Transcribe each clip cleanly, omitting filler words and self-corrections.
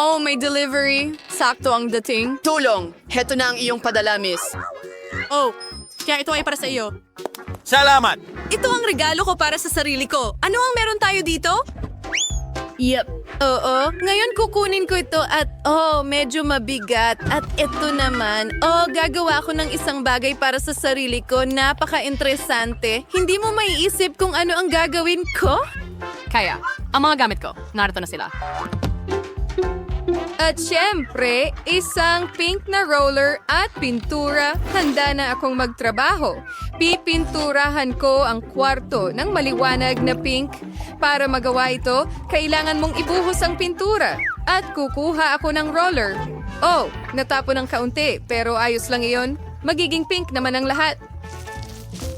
Oh, may delivery. Sakto ang dating. Tulong! Heto na ang iyong padala, miss. Oh, kaya ito ay para sa iyo. Salamat! Ito ang regalo ko para sa sarili ko. Ano ang meron tayo dito? Yep. Oo. Ngayon kukunin ko ito at medyo mabigat. At ito naman, gagawa ko ng isang bagay para sa sarili ko. Napaka-interesante. Hindi mo maiisip kung ano ang gagawin ko? Kaya, ang mga gamit ko, narito na sila. At syempre, isang pink na roller at pintura. Handa na akong magtrabaho. Pipinturahan ko ang kwarto ng maliwanag na pink. Para magawa ito, kailangan mong ibuhos ang pintura. At kukuha ako ng roller. Oh, natapon ng kaunti, pero ayos lang iyon. Magiging pink naman ang lahat.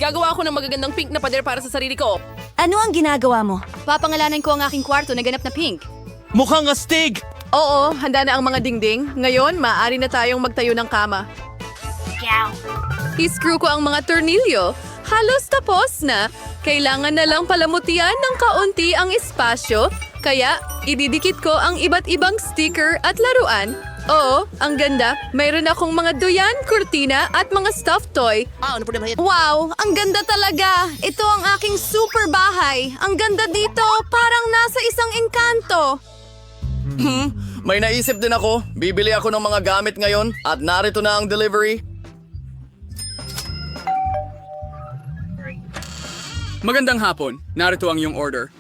Gagawa ako ng magagandang pink na pader para sa sarili ko. Ano ang ginagawa mo? Papangalanan ko ang aking kwarto na ganap na pink. Mukhang astig! Oo, handa na ang mga dingding. Ngayon, maaari na tayong magtayo ng kama. I-screw ko ang mga tornilyo. Halos tapos na. Kailangan na lang palamutian ng kaunti ang espasyo. Kaya, ididikit ko ang iba't ibang sticker at laruan. Oo, ang ganda. Mayroon akong mga duyan, kurtina at mga stuffed toy. Wow, ang ganda talaga. Ito ang aking super bahay. Ang ganda dito, parang nasa isang engkanto. May naisip din ako. Bibili ako ng mga gamit ngayon at narito na ang delivery. Magandang hapon. Narito ang iyong order.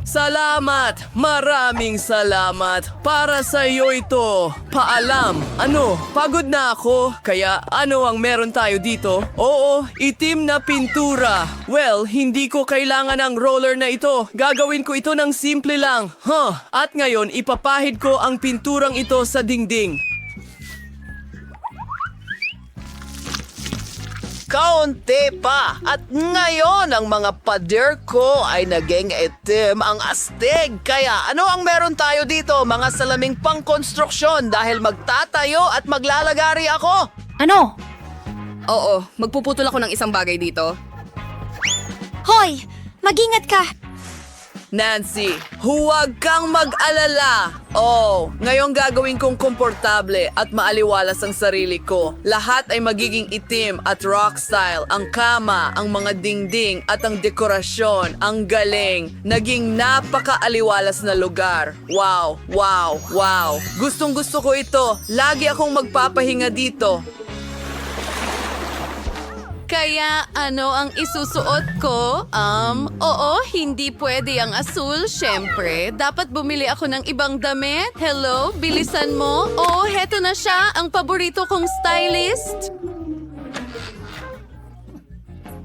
Salamat! Maraming salamat! Para sa iyo ito! Paalam! Ano? Pagod na ako. Kaya ano ang meron tayo dito? Oo, itim na pintura. Well, hindi ko kailangan ng roller na ito. Gagawin ko ito ng simple lang. At ngayon, ipapahid ko ang pinturang ito sa dingding. Kaunti pa. At ngayon, ang mga pader ko ay naging itim ang astig. Kaya ano ang meron tayo dito? Mga salaming pangkonstruksyon dahil magtatayo at maglalagari ako. Ano? Oo, magpuputol ako ng isang bagay dito. Hoy! Mag-ingat ka! Nancy, huwag kang mag-alala. Oh, ngayong gagawin kong komportable at maaliwalas ang sarili ko. Lahat ay magiging itim at rock style. Ang kama, ang mga dingding at ang dekorasyon. Ang galing. Naging napakaaliwalas na lugar. Wow, wow, wow. Gustong gusto ko ito. Lagi akong magpapahinga dito. Kaya ano ang isusuot ko? Oo, hindi pwede ang asul, syempre. Dapat bumili ako ng ibang damit. Hello, bilisan mo. Oh, heto na siya, ang paborito kong stylist.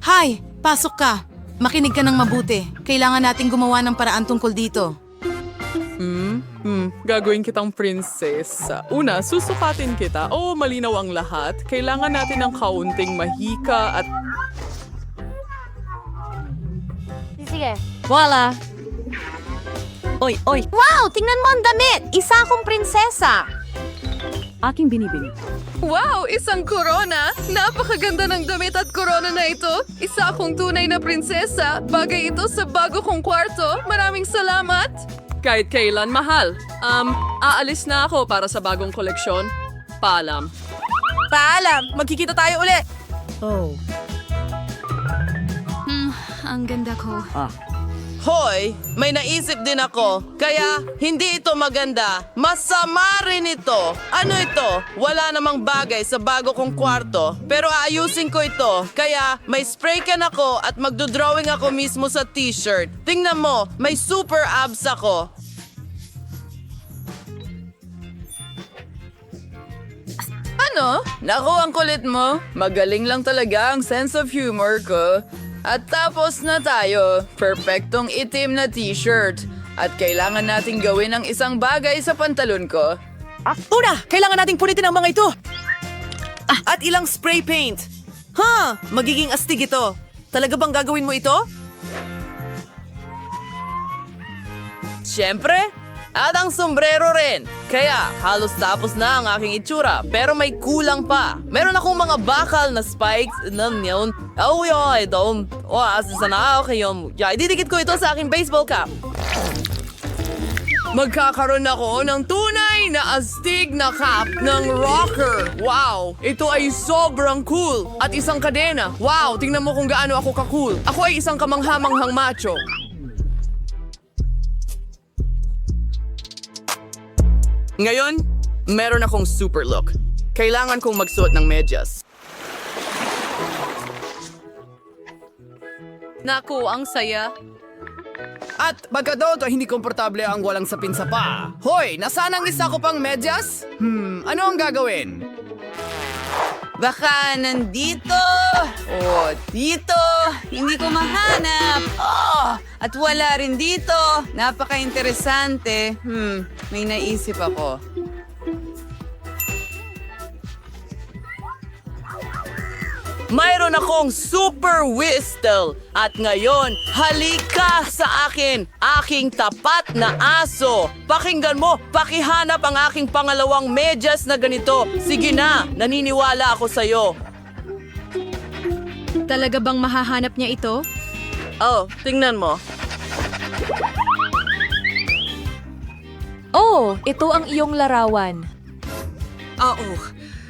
Hi! Pasok ka. Makinig ka ng mabuti. Kailangan nating gumawa ng paraan tungkol dito. Gagawin kitang prinsesa. Una, susukatin kita. Oo, malinaw ang lahat. Kailangan natin ng kaunting mahika at... Sige. Voila! Oy! Wow! Tingnan mo ang damit! Isa akong prinsesa! Aking binibini. Wow, isang korona! Napakaganda ng damit at korona na ito. Isa akong tunay na prinsesa. Bagay ito sa bago kong kwarto. Maraming salamat! Kahit kailan, mahal. Aalis na ako para sa bagong koleksyon. Paalam. Paalam! Magkikita tayo uli! Ang ganda ko. Hoy, may naisip din ako. Kaya, hindi ito maganda. Masama rin ito. Ano ito? Wala namang bagay sa bago kong kwarto. Pero aayusin ko ito. Kaya, may spray can ako at magdodrawing ako mismo sa t-shirt. Tingnan mo, may super abs ako. Ano? Naku, ang kulit mo. Magaling lang talaga ang sense of humor ko. At tapos na tayo. Perfectong itim na t-shirt. At kailangan nating gawin ang isang bagay sa pantalon ko. Una! Kailangan nating punitin ang mga ito! At ilang spray paint. Magiging astig ito. Talaga bang gagawin mo ito? Siyempre. At ang sombrero rin. Kaya halos tapos na ang aking itsura. Pero may kulang pa. Meron akong mga bakal na spikes. Yun. Oh, I don't. Sana okay yun. Ididikit ko ito sa aking baseball cap. Magkakaroon ako ng tunay na astig na cap ng rocker. Wow! Ito ay sobrang cool. At isang kadena. Wow! Tingnan mo kung gaano ako ka-cool. Ako ay isang kamanghamanghang macho. Ngayon, meron akong super look. Kailangan kong magsuot ng medyas. Naku, ang saya. At pagkadoto, hindi komportable ang walang sapin sa paa. Hoy, nasaan ang isa ko pang medyas? Ano ang gagawin? Baka nandito o dito. Hindi ko mahanap. At wala rin dito. Napaka-interesante. May naisip ako. Mayroon akong super whistle. At ngayon, halika sa akin, aking tapat na aso. Pakinggan mo, pakihanap ang aking pangalawang medyas na ganito. Sige na, naniniwala ako sa'yo. Talaga bang mahahanap niya ito? Oh, tingnan mo. Oh, ito ang iyong larawan. Oo.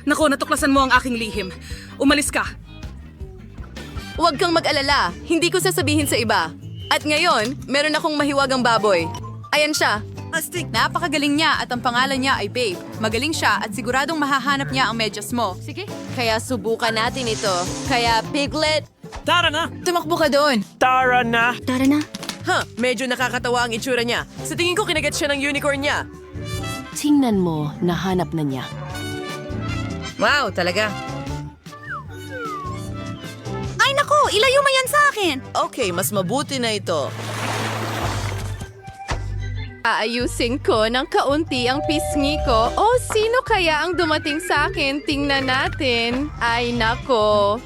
Naku, natuklasan mo ang aking lihim. Umalis ka. Huwag kang mag-alala, hindi ko sasabihin sa iba. At ngayon, meron akong mahiwagang baboy. Ayan siya. Astig, napakagaling niya at ang pangalan niya ay Babe. Magaling siya at siguradong mahahanap niya ang medyas mo. Sige. Kaya subukan natin ito. Kaya, Piglet, Tara na! Tumakbo ka doon. Tara na! Tara na. Medyo nakakatawa ang itsura niya. Sa tingin ko, kinagat siya ng unicorn niya. Tingnan mo, nahanap na niya. Wow, talaga. Ay naku, ilayo mo yan sa akin! Okay, mas mabuti na ito. aayusin ko ng kaunti ang pisngi ko. Oh, sino kaya ang dumating sa akin? Tingnan natin. Ay, nako.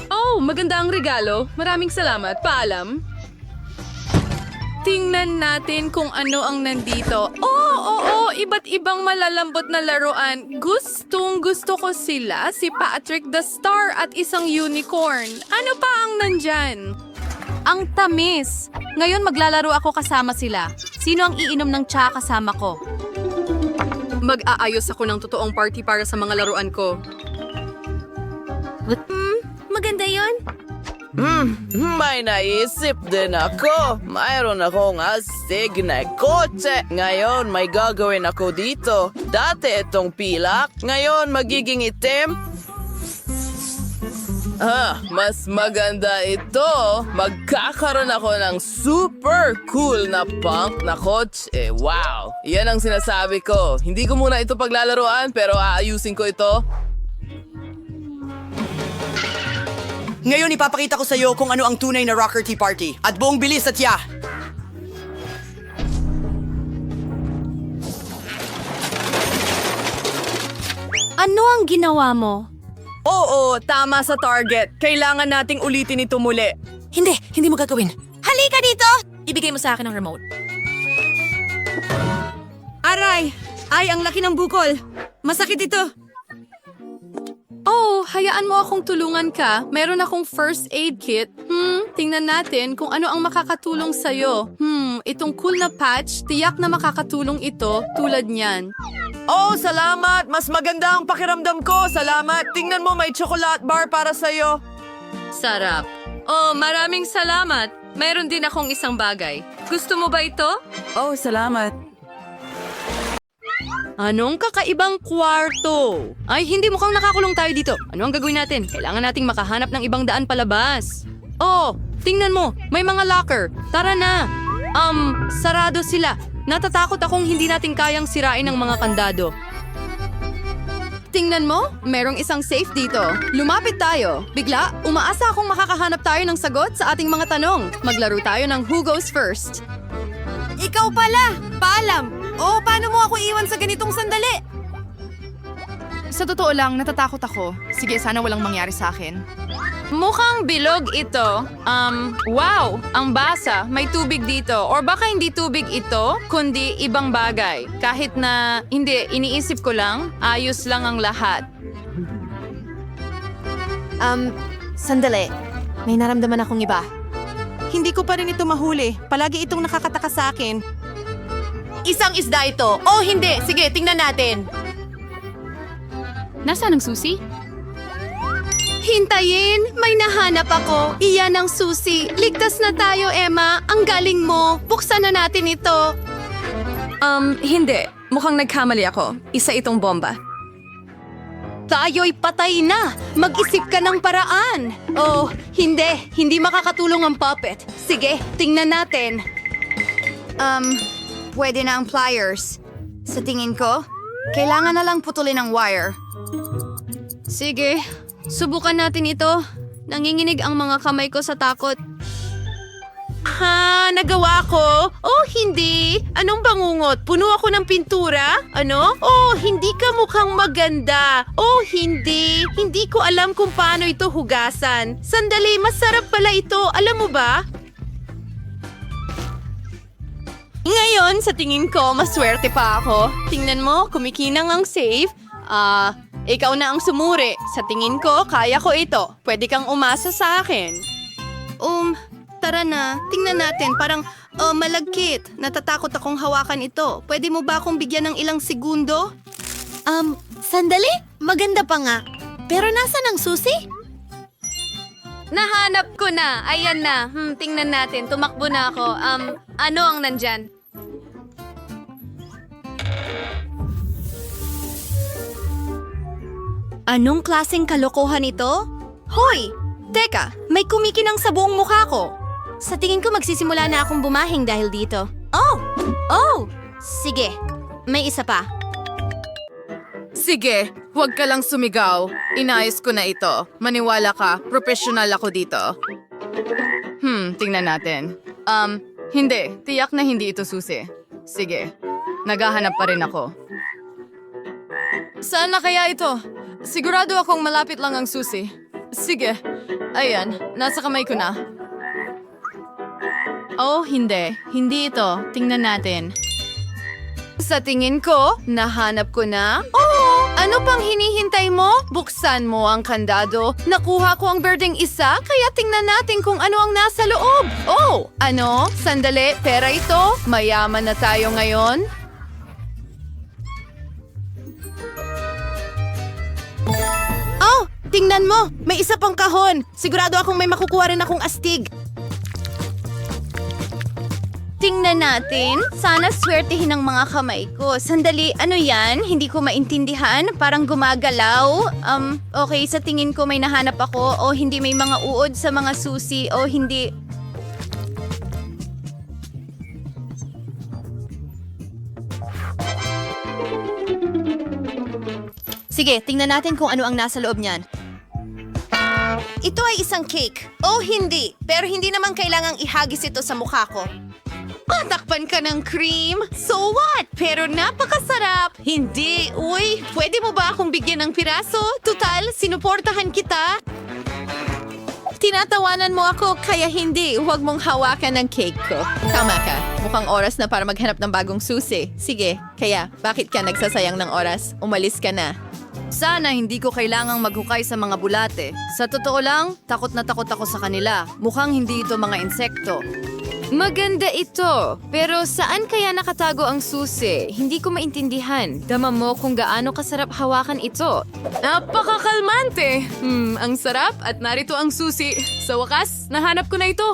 Oh, maganda ang regalo. Maraming salamat. Paalam. Tingnan natin kung ano ang nandito. Oo, iba't ibang malalambot na laruan. Gustong gusto ko sila, si Patrick the Star at isang unicorn. Ano pa ang nandyan? Ang tamis! Ngayon maglalaro ako kasama sila. Sino ang iinom ng tsa kasama ko? Mag-aayos ako ng totoong party para sa mga laruan ko. Maganda yon. May naisip din ako. Mayroon akong astig na kotse. Ngayon may gagawin ako dito. Dati itong pilak, ngayon magiging itim. Mas maganda ito. Magkakaroon ako ng super cool na punk na kotse. Wow! Yan ang sinasabi ko. Hindi ko muna ito paglalaroan pero aayusin ko ito. Ngayon ipapakita ko sa iyo kung ano ang tunay na Rocker Tea Party. At buong bilis at ya! Ano ang ginawa mo? Oo, tama sa target. Kailangan nating ulitin ito muli. Hindi mo gagawin. Halika dito! Ibigay mo sa akin ang remote. Aray! Ay, ang laki ng bukol. Masakit ito. Oh, hayaan mo akong tulungan ka. Meron akong first aid kit. Tingnan natin kung ano ang makakatulong sa'yo. Itong cool na patch, tiyak na makakatulong ito tulad niyan. Oh, salamat! Mas maganda ang pakiramdam ko. Salamat! Tingnan mo, may chocolate bar para sa'yo. Sarap. Oh, maraming salamat. Meron din akong isang bagay. Gusto mo ba ito? Oh, salamat. Anong kakaibang kwarto? Ay, hindi mukhang nakakulong tayo dito. Ano ang gagawin natin? Kailangan nating makahanap ng ibang daan palabas. Oh, tingnan mo. May mga locker. Tara na. Sarado sila. Natatakot akong hindi natin kayang sirain ang mga kandado. Tingnan mo, merong isang safe dito. Lumapit tayo. Bigla, umaasa akong makakahanap tayo ng sagot sa ating mga tanong. Maglaro tayo ng Who Goes First. Ikaw pala! Paalam! Oh, paano mo ako iwan sa ganitong sandali? Sa totoo lang, natatakot ako. Sige, sana walang mangyari sa akin. Mukhang bilog ito. Wow! Ang basa. May tubig dito. Or baka hindi tubig ito, kundi ibang bagay. Kahit na, hindi, iniisip ko lang, ayos lang ang lahat. Sandali. May naramdaman akong iba. Hindi ko pa rin ito mahuli. Palagi itong nakakataka sa akin. Isang isda ito. Oh, hindi. Sige, tingnan natin. Nasaan ang susi? Hintayin! May nahanap ako. Iyan ang susi. Ligtas na tayo, Emma. Ang galing mo. Buksan na natin ito. Hindi. Mukhang nagkamali ako. Isa itong bomba. Tayo'y patay na! Mag-isip ka ng paraan! Oh, hindi. Hindi makakatulong ang puppet. Sige, tingnan natin. Pwede na ang pliers. Sa tingin ko, kailangan na lang putulin ang wire. Sige, subukan natin ito. Nanginginig ang mga kamay ko sa takot. Ha, nagawa ko? Oh, hindi. Anong bangungot? Puno ako ng pintura? Ano? Oh, hindi ka mukhang maganda. Oh, hindi. Hindi ko alam kung paano ito hugasan. Sandali, masarap pala ito. Alam mo ba? Ngayon, sa tingin ko, maswerte pa ako. Tingnan mo, kumikinang ang safe. Ikaw na ang sumuri. Sa tingin ko, kaya ko ito. Pwede kang umasa sa akin. Tara na. Tingnan natin. Parang malagkit. Natatakot akong hawakan ito. Pwede mo ba akong bigyan ng ilang segundo? Sandali? Maganda pa nga. Pero nasan ang susi? Nahanap ko na. Ayan na. Tingnan natin. Tumakbo na ako. Ano ang nandyan? Anong klaseng kalokohan ito? Hoy! Teka, may kumikinang sa buong mukha ko. Sa tingin ko magsisimula na akong bumahing dahil dito. Oh! Sige, may isa pa. Sige, huwag ka lang sumigaw. Inayos ko na ito. Maniwala ka, professional ako dito. Tingnan natin. Hindi. Tiyak na hindi ito susi. Sige, naghahanap pa rin ako. Saan na kaya ito? Sigurado akong malapit lang ang susi. Sige. Ayan, nasa kamay ko na. Oh, hindi. Hindi ito. Tingnan natin. Sa tingin ko, nahanap ko na. Oo! Ano pang hinihintay mo? Buksan mo ang kandado. Nakuha ko ang berdeng isa, kaya tingnan natin kung ano ang nasa loob. Oh! Ano? Sandali, pera ito. Mayaman na tayo ngayon. Oh! Tingnan mo! May isa pang kahon! Sigurado akong may makukuha rin akong astig. Tingnan natin. Sana swertihin ang mga kamay ko. Sandali, ano yan? Hindi ko maintindihan. Parang gumagalaw. Okay, sa tingin ko may nahanap ako. O hindi may mga uod sa mga susi. O hindi... Sige, tingnan natin kung ano ang nasa loob niyan. Ito ay isang cake. Oh, hindi. Pero hindi naman kailangang ihagis ito sa mukha ko. Patakpan ka ng cream? So what? Pero napakasarap. Hindi. Uy, pwede mo ba akong bigyan ng piraso? Tutal, sinuportahan kita. Tinatawanan mo ako, kaya hindi. Huwag mong hawakan ng cake ko. Tama ka. Mukhang oras na para maghanap ng bagong susi. Sige, kaya bakit ka nagsasayang ng oras? Umalis ka na. Sana hindi ko kailangang maghukay sa mga bulate. Sa totoo lang, takot na takot ako sa kanila. Mukhang hindi ito mga insekto. Maganda ito. Pero saan kaya nakatago ang susi? Hindi ko maintindihan. Dama mo kung gaano kasarap hawakan ito. Napakakalmante! Ang sarap at narito ang susi. Sa wakas, nahanap ko na ito.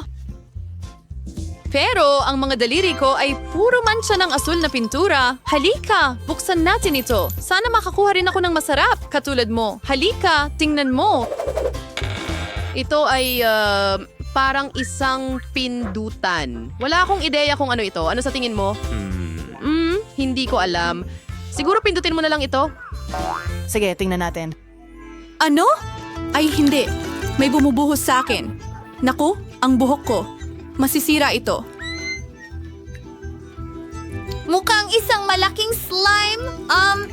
Pero ang mga daliri ko ay puro mancha ng asul na pintura. Halika, buksan natin ito. Sana makakuha rin ako ng masarap, katulad mo. Halika, tingnan mo. Ito ay parang isang pindutan. Wala akong ideya kung ano ito. Ano sa tingin mo? Hindi ko alam. Siguro pindutin mo na lang ito. Sige, tingnan natin. Ano? Ay hindi. May bumubuhos sa akin. Naku, ang buhok ko. Masisira ito. Mukhang isang malaking slime.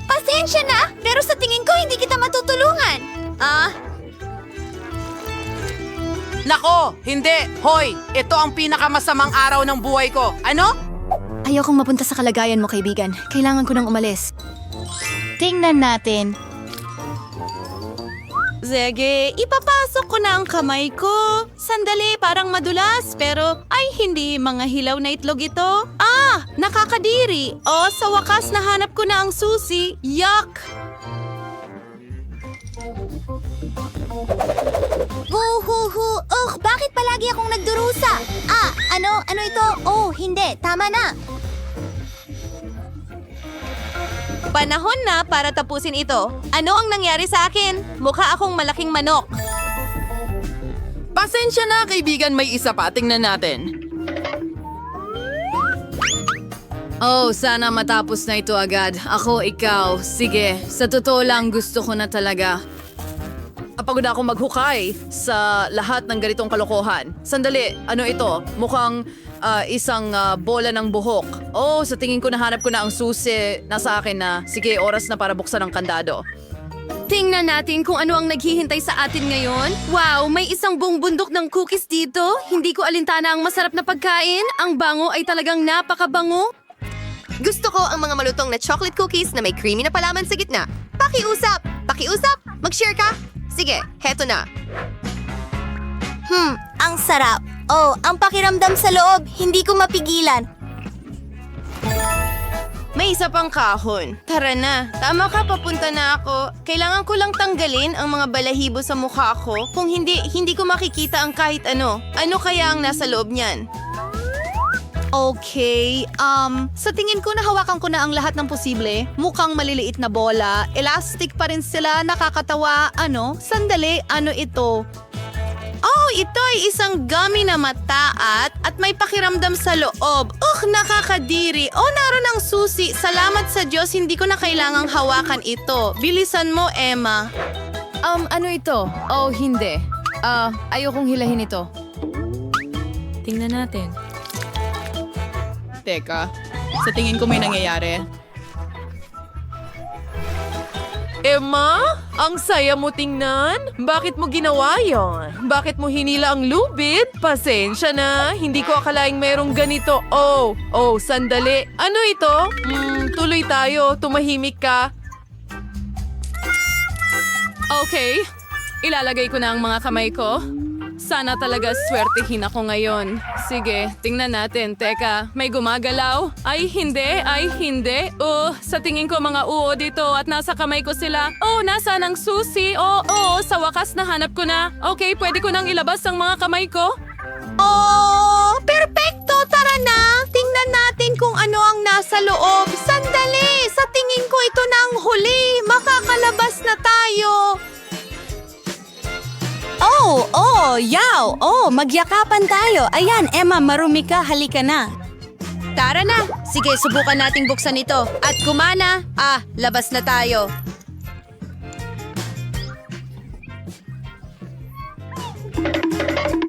Pasensya na, pero sa tingin ko hindi kita matutulungan. Nako, hindi. Hoy, ito ang pinakamasamang araw ng buhay ko. Ano? Ayokong mapunta sa kalagayan mo, kaibigan. Kailangan ko nang umalis. Tingnan natin. Sige, ipapasok Ipapasok ko na ang kamay ko. Sandali, parang madulas, pero ay hindi, mga hilaw na itlog ito. Ah, nakakadiri. Oh, sa wakas nahanap ko na ang susi. Yuck! Bakit palagi akong nagdurusa? Ano ito? Oh, hindi. Tama na. Panahon na para tapusin ito. Ano ang nangyari sa akin? Mukha akong malaking manok. Pasensya na, kaibigan, may isa pa. Tingnan natin. Oh, sana matapos na ito agad. Ako, ikaw. Sige, sa totoo lang gusto ko na talaga. Pagod na akong maghukay sa lahat ng ganitong kalokohan. Sandali, ano ito? Mukhang isang bola ng buhok. Oh, sa tingin ko nahanap ko na ang susi. Nasa akin na. Sige, oras na para buksan ang kandado. Tingnan natin kung ano ang naghihintay sa atin ngayon. Wow, may isang buong bundok ng cookies dito. Hindi ko alintana ang masarap na pagkain. Ang bango ay talagang napakabango. Gusto ko ang mga malutong na chocolate cookies na may creamy na palaman sa gitna. Pakiusap! Pakiusap! Mag-share ka? Sige, heto na. Ang sarap. Oh, ang pakiramdam sa loob, hindi ko mapigilan. May isa pang kahon. Tara na. Tama ka, papunta na ako. Kailangan ko lang tanggalin ang mga balahibo sa mukha ko. Kung hindi ko makikita ang kahit ano. Ano kaya ang nasa loob niyan? Okay, sa tingin ko nahawakan ko na ang lahat ng posible. Mukhang maliliit na bola. Elastic pa rin sila, nakakatawa. Ano? Sandali, ano ito? Oh, ito ay isang gummy na mataat at may pakiramdam sa loob. Nakakadiri. Oh, naroon ang susi. Salamat sa Diyos, hindi ko na kailangang hawakan ito. Bilisan mo, Emma. Ano ito? Oh, hindi. Ayokong hilahin ito. Tingnan natin. Teka, sa tingin ko may nangyayari. Emma, ang saya mo tingnan. Bakit mo ginawa yon? Bakit mo hinila ang lubid? Pasensya na, hindi ko akalaing mayroong ganito. Oh, sandali. Ano ito? Tuloy tayo, tumahimik ka. Okay, ilalagay ko na ang mga kamay ko. Sana talaga swertihin ako ngayon. Sige, tingnan natin. Teka, may gumagalaw? Ay, hindi. Sa tingin ko mga uo dito at nasa kamay ko sila. Oh, nasaan ang susi? Sa wakas nahanap ko na. Okay, pwede ko nang ilabas ang mga kamay ko. Oh, perfecto! Tara na! Tingnan natin kung ano ang nasa loob. Sandali! Sa tingin ko ito na ang huli. Makakalabas na tayo. Magyakapan tayo. Ayan, Emma, marumi ka. Halika na. Tara na! Sige, subukan nating buksan ito. At kumana, labas na tayo.